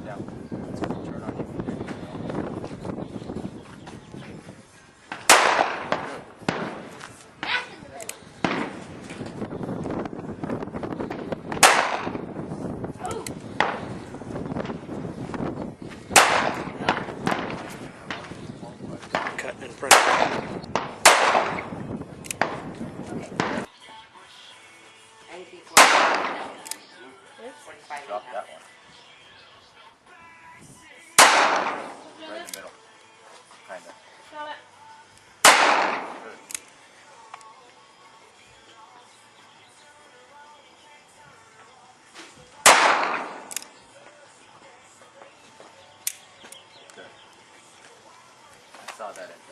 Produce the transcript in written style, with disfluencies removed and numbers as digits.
Yeah. That's what you turn on. Cut in front of you. Drop that one. Right in the middle. Kinda. Got it. Good. Good. I saw that in